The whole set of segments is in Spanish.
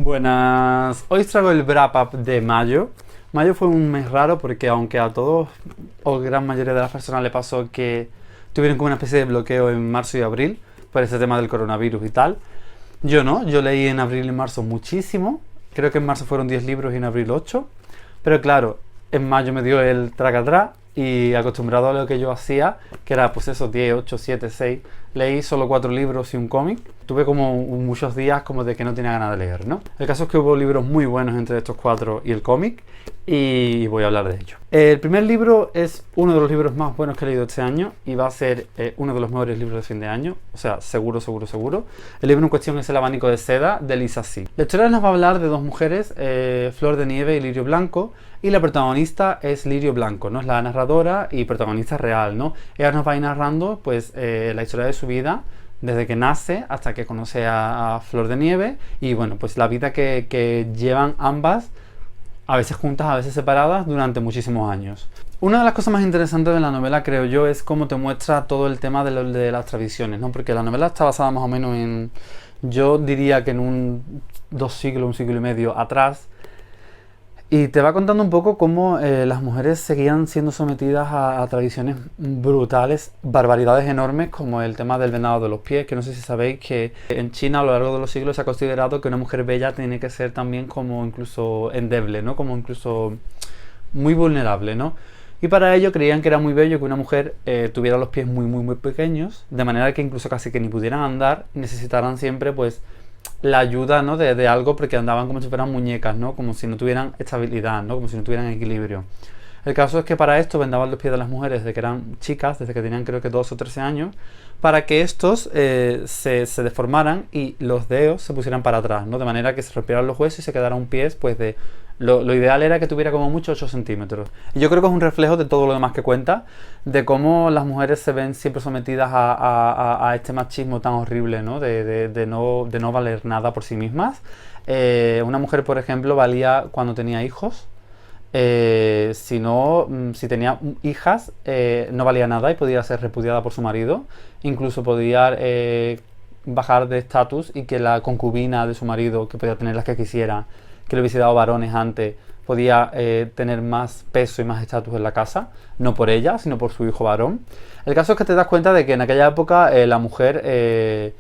Buenas, hoy os traigo el wrap up de mayo. Mayo fue un mes raro porque aunque a todos o gran mayoría de las personas le pasó que tuvieron como una especie de bloqueo en marzo y abril por este tema del coronavirus y tal, yo no, yo leí en abril y marzo muchísimo, creo que en marzo fueron 10 libros y en abril 8, pero claro, en mayo me dio el tracatrá y acostumbrado a lo que yo hacía, que era pues eso, 10, 8, 7, 6, leí solo 4 libros y un cómic. Tuve como muchos días como de que no tenía ganas de leer, ¿no? El caso es que hubo libros muy buenos entre estos 4 y el cómic y voy a hablar de ello. El primer libro es uno de los libros más buenos que he leído este año y va a ser uno de los mejores libros de fin de año, o sea, seguro, seguro, seguro. El libro en cuestión es El abanico de seda de Lisa C. La historia nos va a hablar de dos mujeres, Flor de Nieve y Lirio Blanco, y la protagonista es Lirio Blanco, ¿no? Es la narradora y protagonista real, ¿no? Ella nos va a ir narrando pues la historia de su vida desde que nace hasta que conoce a Flor de Nieve y bueno, pues la vida que llevan ambas, a veces juntas, a veces separadas, durante muchísimos años. Una de las cosas más interesantes de la novela, creo yo, es cómo te muestra todo el tema de las tradiciones, ¿no? Porque la novela está basada más o menos en, yo diría que en un 2 siglos, 1 siglo y medio atrás, y te va contando un poco cómo las mujeres seguían siendo sometidas a tradiciones brutales, barbaridades enormes, como el tema del venado de los pies, que no sé si sabéis que en China a lo largo de los siglos se ha considerado que una mujer bella tiene que ser también como incluso endeble, ¿no? Como incluso muy vulnerable, ¿no? Y para ello creían que era muy bello que una mujer tuviera los pies muy, muy, muy pequeños, de manera que incluso casi que ni pudieran andar, necesitaran siempre, pues, la ayuda, ¿no? de algo, porque andaban como si fueran muñecas, ¿no? Como si no tuvieran estabilidad, ¿no? Como si no tuvieran equilibrio. El caso es que para esto vendaban los pies de las mujeres desde que eran chicas, desde que tenían creo que 12 o 13 años, para que estos se deformaran y los dedos se pusieran para atrás, ¿no? De manera que se rompieran los huesos y se quedara un pie, pues de... Lo ideal era que tuviera como mucho 8 centímetros. Y yo creo que es un reflejo de todo lo demás que cuenta, de cómo las mujeres se ven siempre sometidas a este machismo tan horrible, ¿no? De no valer nada por sí mismas. Una mujer, por ejemplo, valía cuando tenía hijos. Si tenía hijas, no valía nada y podía ser repudiada por su marido. Incluso podía bajar de estatus y que la concubina de su marido, que podía tener las que quisiera, que le hubiese dado varones antes, podía tener más peso y más estatus en la casa, no por ella, sino por su hijo varón. El caso es que te das cuenta de que en aquella época la mujer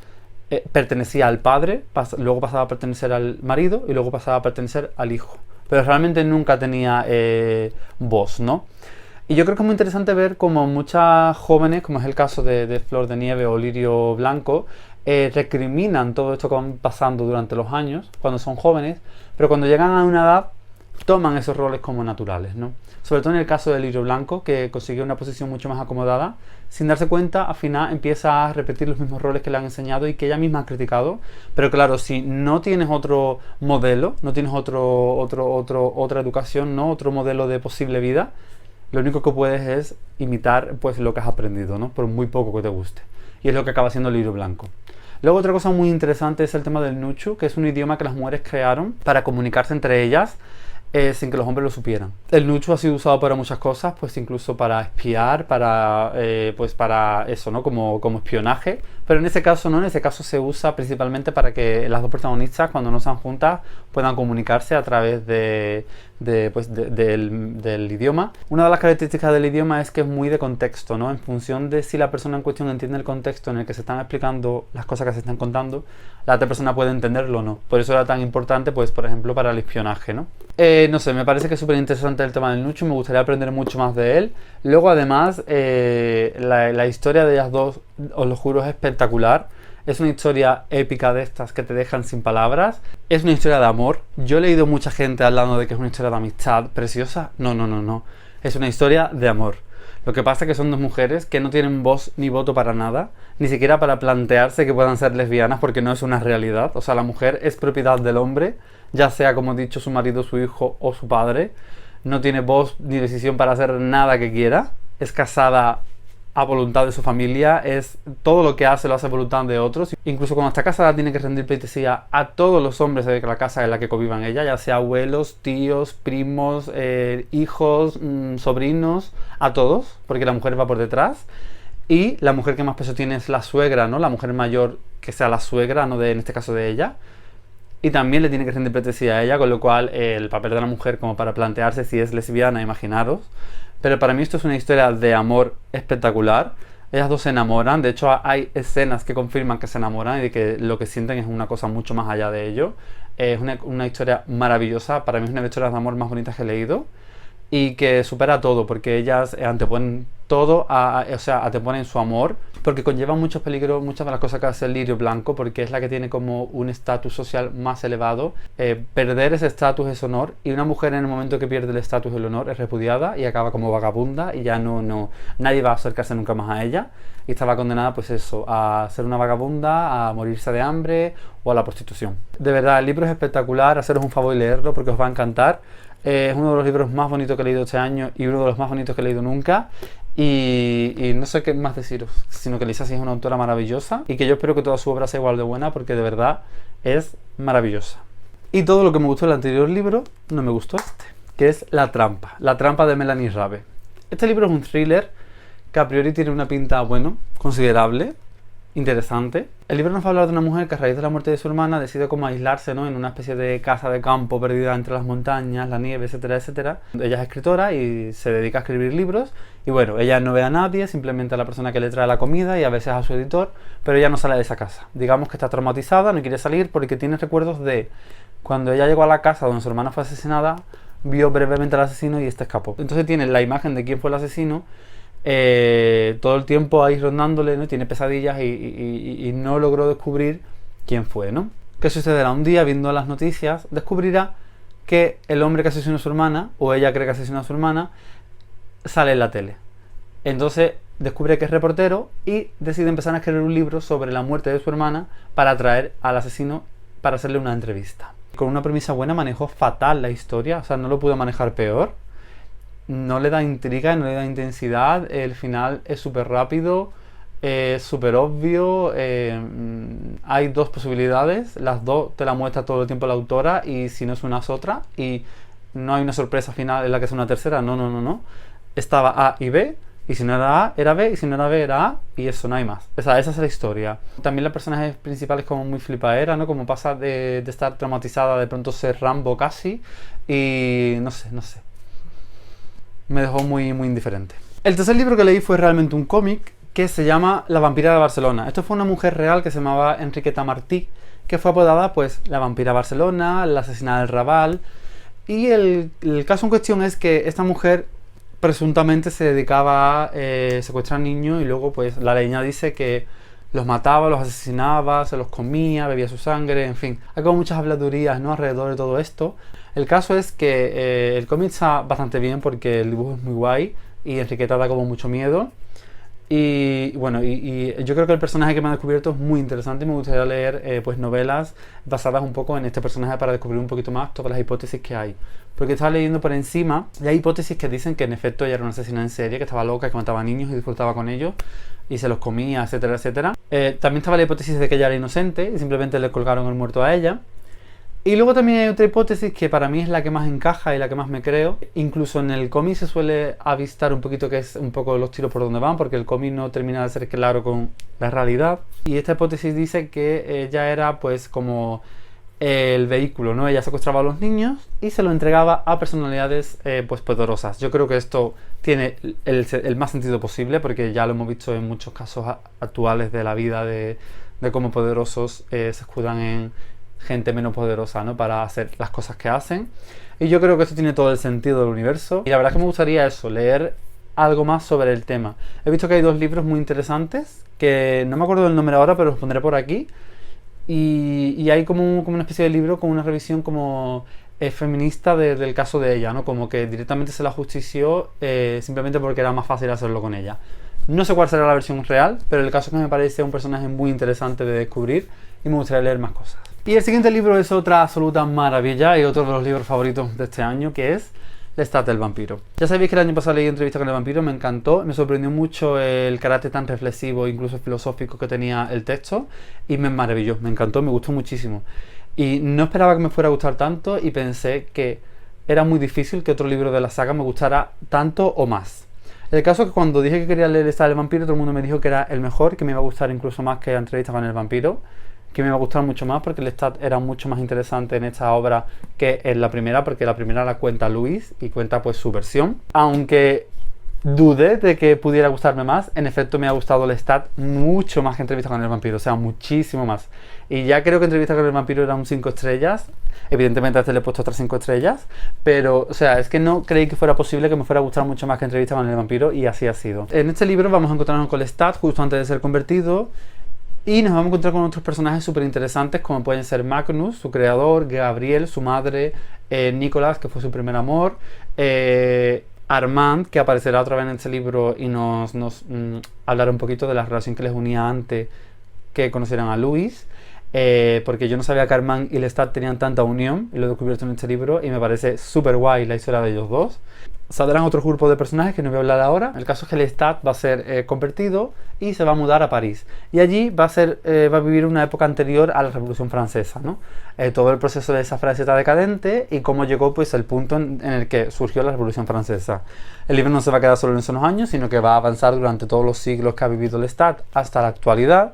pertenecía al padre, luego pasaba a pertenecer al marido y luego pasaba a pertenecer al hijo. Pero realmente nunca tenía voz, ¿no? Y yo creo que es muy interesante ver cómo muchas jóvenes, como es el caso de Flor de Nieve o Lirio Blanco, recriminan todo esto que van pasando durante los años, cuando son jóvenes, pero cuando llegan a una edad, toman esos roles como naturales, ¿no? Sobre todo en el caso de Lirio Blanco, que consiguió una posición mucho más acomodada, sin darse cuenta, al final empieza a repetir los mismos roles que le han enseñado y que ella misma ha criticado. Pero claro, si no tienes otro modelo, no tienes otra educación, ¿no? Otro modelo de posible vida, lo único que puedes es imitar pues lo que has aprendido, ¿no? Por muy poco que te guste. Y es lo que acaba haciendo Lirio Blanco. Luego otra cosa muy interesante es el tema del Nuchu, que es un idioma que las mujeres crearon para comunicarse entre ellas sin que los hombres lo supieran. El Nuchu ha sido usado para muchas cosas, pues incluso para espiar, para eso, ¿no? Como espionaje. Pero en ese caso no, en ese caso se usa principalmente para que las dos protagonistas, cuando no están juntas, puedan comunicarse a través del idioma. Una de las características del idioma es que es muy de contexto, ¿no? En función de si la persona en cuestión entiende el contexto en el que se están explicando las cosas que se están contando, la otra persona puede entenderlo o no. Por eso era tan importante, pues, por ejemplo, para el espionaje, ¿no? No sé, me parece que es súper interesante el tema del Nuchu, me gustaría aprender mucho más de él. Luego, además, la historia de ellas dos, os lo juro, es espectacular. Es una historia épica de estas que te dejan sin palabras. Es una historia de amor. Yo he leído mucha gente hablando de que es una historia de amistad preciosa. No, no, no, no. Es una historia de amor. Lo que pasa es que son dos mujeres que no tienen voz ni voto para nada, ni siquiera para plantearse que puedan ser lesbianas, porque no es una realidad. O sea, la mujer es propiedad del hombre, ya sea, como he dicho, su marido, su hijo o su padre. No tiene voz ni decisión para hacer nada que quiera. Es casada a voluntad de su familia, es todo lo que hace lo hace a voluntad de otros. Incluso cuando está casada tiene que rendir pleitesía a todos los hombres de la casa en la que convivan ella, ya sea abuelos, tíos, primos, hijos, sobrinos, a todos, porque la mujer va por detrás. Y la mujer que más peso tiene es la suegra, ¿no? La mujer mayor que sea la suegra, ¿no? En este caso de ella. y también le tiene que rendir pleitesía a ella, con lo cual el papel de la mujer como para plantearse si es lesbiana, imaginaros. Pero para mí esto es una historia de amor espectacular. Ellas dos se enamoran, de hecho hay escenas que confirman que se enamoran y de que lo que sienten es una cosa mucho más allá de ello. Es una historia maravillosa, para mí es una de las historias de amor más bonitas que he leído y que supera todo, porque ellas anteponen todo, o sea, anteponen su amor, porque conlleva muchos peligros, muchas de las cosas que hace el lirio blanco, porque es la que tiene como un estatus social más elevado. Perder ese estatus es honor, y una mujer en el momento que pierde el estatus y el honor es repudiada y acaba como vagabunda y ya nadie va a acercarse nunca más a ella, y estaba condenada pues eso, a ser una vagabunda, a morirse de hambre o a la prostitución. De verdad, el libro es espectacular, haceros un favor y leerlo porque os va a encantar. Es uno de los libros más bonitos que he leído este año y uno de los más bonitos que he leído nunca. Y no sé qué más deciros, sino que Lisa sí es una autora maravillosa y que yo espero que toda su obra sea igual de buena, porque de verdad es maravillosa. Y todo lo que me gustó del anterior libro no me gustó este, que es La trampa de Melanie Rabe. Este libro es un thriller que a priori tiene una pinta, bueno, considerable, interesante. El libro nos va a hablar de una mujer que a raíz de la muerte de su hermana decide como aislarse, ¿no?, en una especie de casa de campo perdida entre las montañas, la nieve, etcétera, etcétera. Ella es escritora y se dedica a escribir libros y bueno, ella no ve a nadie, simplemente a la persona que le trae la comida y a veces a su editor, pero ella no sale de esa casa. Digamos que está traumatizada, no quiere salir porque tiene recuerdos de cuando ella llegó a la casa donde su hermana fue asesinada, vio brevemente al asesino y este escapó. Entonces tiene la imagen de quién fue el asesino todo el tiempo ahí rondándole, ¿no? Tiene pesadillas y no logró descubrir quién fue, ¿no? ¿Qué sucederá? Un día, viendo las noticias, descubrirá que el hombre que asesinó a su hermana, o ella cree que asesinó a su hermana, sale en la tele. Entonces descubre que es reportero y decide empezar a escribir un libro sobre la muerte de su hermana para atraer al asesino para hacerle una entrevista. Con una premisa buena manejó fatal la historia, o sea, no lo pudo manejar peor. No le da intriga, no le da intensidad, el final es súper rápido, súper obvio, hay dos posibilidades, las dos te la muestra todo el tiempo la autora y si no es una es otra, y no hay una sorpresa final en la que es una tercera, no. Estaba A y B, y si no era A era B, y si no era B era A, y eso, no hay más. O sea, esa es la historia. También la personaje principal es como muy flipaera, ¿no? Como pasa de estar traumatizada de pronto ser Rambo casi, y no sé. Me dejó muy indiferente. El tercer libro que leí fue realmente un cómic que se llama La vampira de Barcelona. Esto fue una mujer real que se llamaba Enriqueta Martí, que fue apodada pues la vampira de Barcelona, la asesinada del Raval. Y el caso en cuestión es que esta mujer presuntamente se dedicaba a secuestrar niños y luego pues la leyenda dice que los mataba, los asesinaba, se los comía, bebía su sangre, en fin. Hay como muchas habladurías, ¿no?, alrededor de todo esto. El caso es que el cómic está bastante bien porque el dibujo es muy guay y Enriqueta da como mucho miedo. Y bueno, y yo creo que el personaje que me ha descubierto es muy interesante y me gustaría leer pues novelas basadas un poco en este personaje para descubrir un poquito más todas las hipótesis que hay. Porque estaba leyendo por encima y hay hipótesis que dicen que en efecto ella era una asesina en serie, que estaba loca, que mataba niños y disfrutaba con ellos y se los comía, etcétera, etcétera. También estaba la hipótesis de que ella era inocente y simplemente le colgaron el muerto a ella. Y luego también hay otra hipótesis que para mí es la que más encaja y la que más me creo. Incluso en el cómic se suele avistar un poquito que es un poco los tiros por donde van, porque el cómic no termina de ser claro con la realidad. Y esta hipótesis dice que ella era pues como el vehículo, ¿no? Ella secuestraba a los niños y se lo entregaba a personalidades pues poderosas. Yo creo que esto tiene el más sentido posible, porque ya lo hemos visto en muchos casos actuales de la vida de cómo poderosos se escudan en gente menos poderosa, ¿no?, para hacer las cosas que hacen. Y yo creo que esto tiene todo el sentido del universo. Y la verdad es que me gustaría eso, leer algo más sobre el tema. He visto que hay dos libros muy interesantes, que no me acuerdo del nombre ahora, pero los pondré por aquí. Y hay como una especie de libro con una revisión como feminista del caso de ella, ¿no? Como que directamente se la justició simplemente porque era más fácil hacerlo con ella. No sé cuál será la versión real, pero el caso es que me parece un personaje muy interesante de descubrir y me gustaría leer más cosas. Y el siguiente libro es otra absoluta maravilla y otro de los libros favoritos de este año, que es Lestat el vampiro. Ya sabéis que el año pasado leí Entrevista con el vampiro, me encantó, me sorprendió mucho el carácter tan reflexivo, incluso filosófico que tenía el texto y me maravilló, me encantó, me gustó muchísimo. Y no esperaba que me fuera a gustar tanto y pensé que era muy difícil que otro libro de la saga me gustara tanto o más. El caso es que cuando dije que quería leer Lestat el vampiro, todo el mundo me dijo que era el mejor, que me iba a gustar incluso más que Entrevista con el vampiro. que me va a gustar mucho más porque Lestat era mucho más interesante en esta obra que en la primera, porque la primera la cuenta Luis y cuenta pues su versión. Aunque dudé de que pudiera gustarme más, en efecto me ha gustado Lestat mucho más que Entrevista con el vampiro, o sea, muchísimo más. Y ya creo que Entrevista con el vampiro era un 5 estrellas, evidentemente a este le he puesto otras 5 estrellas, pero, o sea, es que no creí que fuera posible que me fuera a gustar mucho más que Entrevista con el vampiro, y así ha sido. En este libro vamos a encontrarnos con Lestat justo antes de ser convertido, y nos vamos a encontrar con otros personajes súper interesantes como pueden ser Magnus, su creador, Gabriel, su madre, Nicolás, que fue su primer amor, Armand, que aparecerá otra vez en este libro y nos hablará un poquito de la relación que les unía antes que conocieran a Luis, porque yo no sabía que Armand y Lestat tenían tanta unión, y lo he descubierto en este libro y me parece súper guay la historia de ellos dos. Saldrán otros grupos de personajes que no voy a hablar ahora. El caso es que Lestat va a ser convertido y se va a mudar a París. Y allí va a vivir una época anterior a la Revolución Francesa, ¿no? Todo el proceso de esa Francia decadente y cómo llegó pues el punto en el que surgió la Revolución Francesa. El libro no se va a quedar solo en esos años, sino que va a avanzar durante todos los siglos que ha vivido Lestat hasta la actualidad.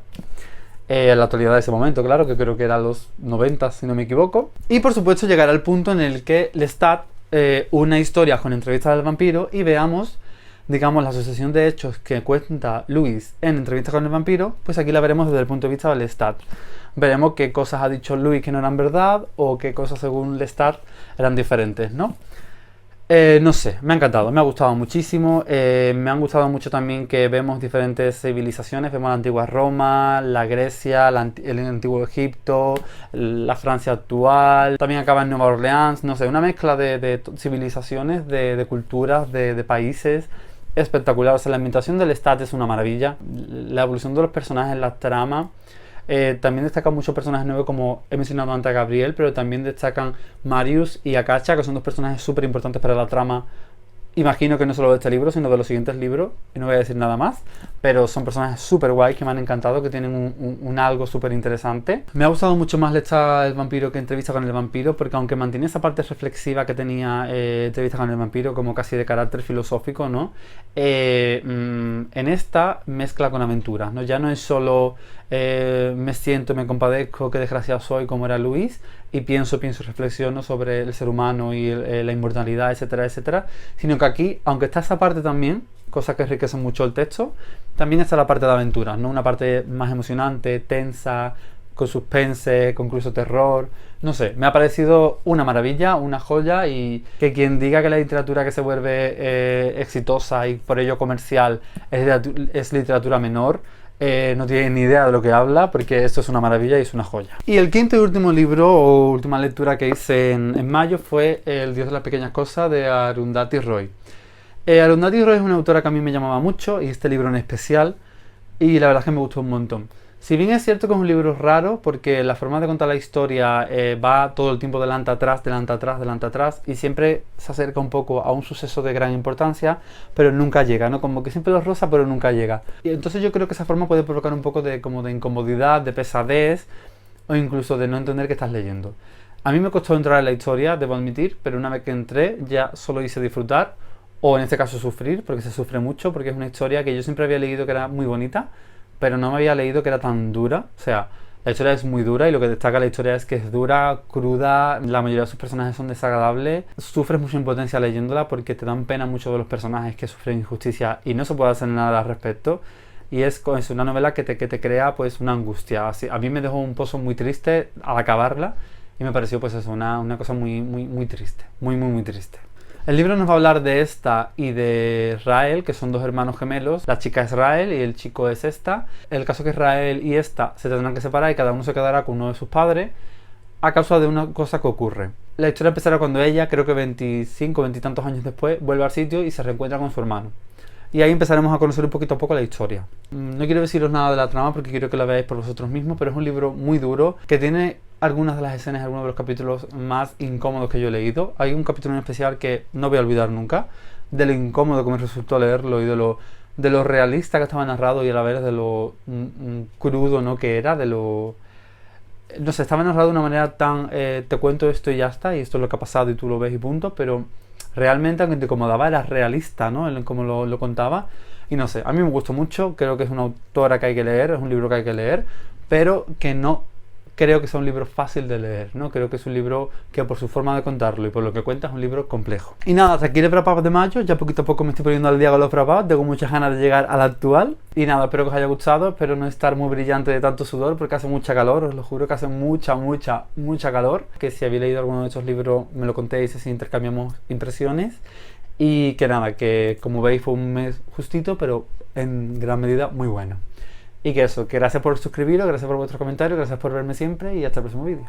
La actualidad de ese momento, claro, que creo que era los 90, si no me equivoco. Y por supuesto llegará el punto en el que Lestat una historia con Entrevista del vampiro y veamos, digamos, la sucesión de hechos que cuenta Luis en Entrevista con el vampiro, pues aquí la veremos desde el punto de vista de Lestat. Veremos qué cosas ha dicho Luis que no eran verdad o qué cosas según Lestat eran diferentes, ¿no? No sé, me ha encantado, me ha gustado muchísimo. Me han gustado mucho también que vemos diferentes civilizaciones. Vemos la antigua Roma, la Grecia, el antiguo Egipto, la Francia actual. También acaba en Nueva Orleans, no sé, una mezcla de civilizaciones, de culturas, de países. Espectacular, o sea, la ambientación del Lestat es una maravilla. La evolución de los personajes, la trama. También destacan muchos personajes nuevos, como he mencionado antes a Gabriel, pero también destacan Marius y Akacha, que son dos personajes súper importantes para la trama. Imagino que no solo de este libro, sino de los siguientes libros, y no voy a decir nada más, pero son personajes súper guay que me han encantado, que tienen un algo súper interesante. Me ha gustado mucho más Lestat el vampiro que Entrevista con el vampiro, porque aunque mantiene esa parte reflexiva que tenía Entrevista con el vampiro, como casi de carácter filosófico, ¿no? En esta mezcla con aventuras, ¿no? Ya no es solo me siento, me compadezco, qué desgraciado soy, como era Luis, y pienso, reflexiono sobre el ser humano y la inmortalidad, etcétera, etcétera, sino que aquí, aunque está esa parte también, cosa que enriquece mucho el texto, también está la parte de aventuras, ¿no? Una parte más emocionante, tensa, con suspense, con incluso terror. No sé, me ha parecido una maravilla, una joya, y que quien diga que la literatura que se vuelve exitosa y por ello comercial es literatura menor, no tiene ni idea de lo que habla, porque esto es una maravilla y es una joya. Y el quinto y último libro o última lectura que hice en mayo fue El Dios de las Pequeñas Cosas, de Arundhati Roy. Arundhati Roy es una autora que a mí me llamaba mucho, y este libro en especial, y la verdad es que me gustó un montón. Si bien es cierto que es un libro raro, porque la forma de contar la historia va todo el tiempo delante atrás, delante atrás, delante atrás, y siempre se acerca un poco a un suceso de gran importancia, pero nunca llega, ¿no? Como que siempre lo roza, pero nunca llega. Y entonces yo creo que esa forma puede provocar un poco de incomodidad, de pesadez, o incluso de no entender qué estás leyendo. A mí me costó entrar en la historia, debo admitir, pero una vez que entré ya solo hice disfrutar, o en este caso sufrir, porque se sufre mucho, porque es una historia que yo siempre había leído que era muy bonita, pero no me había leído que era tan dura. O sea, la historia es muy dura, y lo que destaca la historia es que es dura, cruda, la mayoría de sus personajes son desagradables, sufres mucha impotencia leyéndola porque te dan pena muchos de los personajes que sufren injusticia y no se puede hacer nada al respecto, y es una novela que te crea pues una angustia. Así, a mí me dejó un pozo muy triste al acabarla, y me pareció pues eso, una cosa muy triste, muy triste. El libro nos va a hablar de esta y de Rael, que son dos hermanos gemelos. La chica es Rael y el chico es esta. El caso es que Rael y esta se tendrán que separar, y cada uno se quedará con uno de sus padres a causa de una cosa que ocurre. La historia empezará cuando ella, creo que 25, 20 y tantos años después, vuelve al sitio y se reencuentra con su hermano. Y ahí empezaremos a conocer un poquito a poco la historia. No quiero deciros nada de la trama porque quiero que la veáis por vosotros mismos, pero es un libro muy duro, que tiene algunas de las escenas, algunos de los capítulos más incómodos que yo he leído. Hay un capítulo en especial que no voy a olvidar nunca, de lo incómodo que me resultó leerlo, y de lo realista que estaba narrado, y a la vez de lo crudo, ¿no?, que era, no sé, estaba narrado de una manera tan te cuento esto y ya está, y esto es lo que ha pasado y tú lo ves y punto, pero realmente, aunque te incomodaba, era realista, ¿no?, en cómo lo contaba. Y no sé, a mí me gustó mucho, creo que es una autora que hay que leer, es un libro que hay que leer, pero que no creo que es un libro fácil de leer, ¿no? Creo que es un libro que por su forma de contarlo y por lo que cuenta es un libro complejo. Y nada, hasta aquí el wrap up de mayo, ya poquito a poco me estoy poniendo al día con los wrap up, tengo muchas ganas de llegar al actual. Y nada, espero que os haya gustado, espero no estar muy brillante de tanto sudor porque hace mucha calor, os lo juro que hace mucha calor. Que si habéis leído alguno de estos libros me lo contéis y así intercambiamos impresiones. Y que nada, que como veis fue un mes justito, pero en gran medida muy bueno. Y que eso, que gracias por suscribiros, gracias por vuestros comentarios, gracias por verme siempre y hasta el próximo vídeo.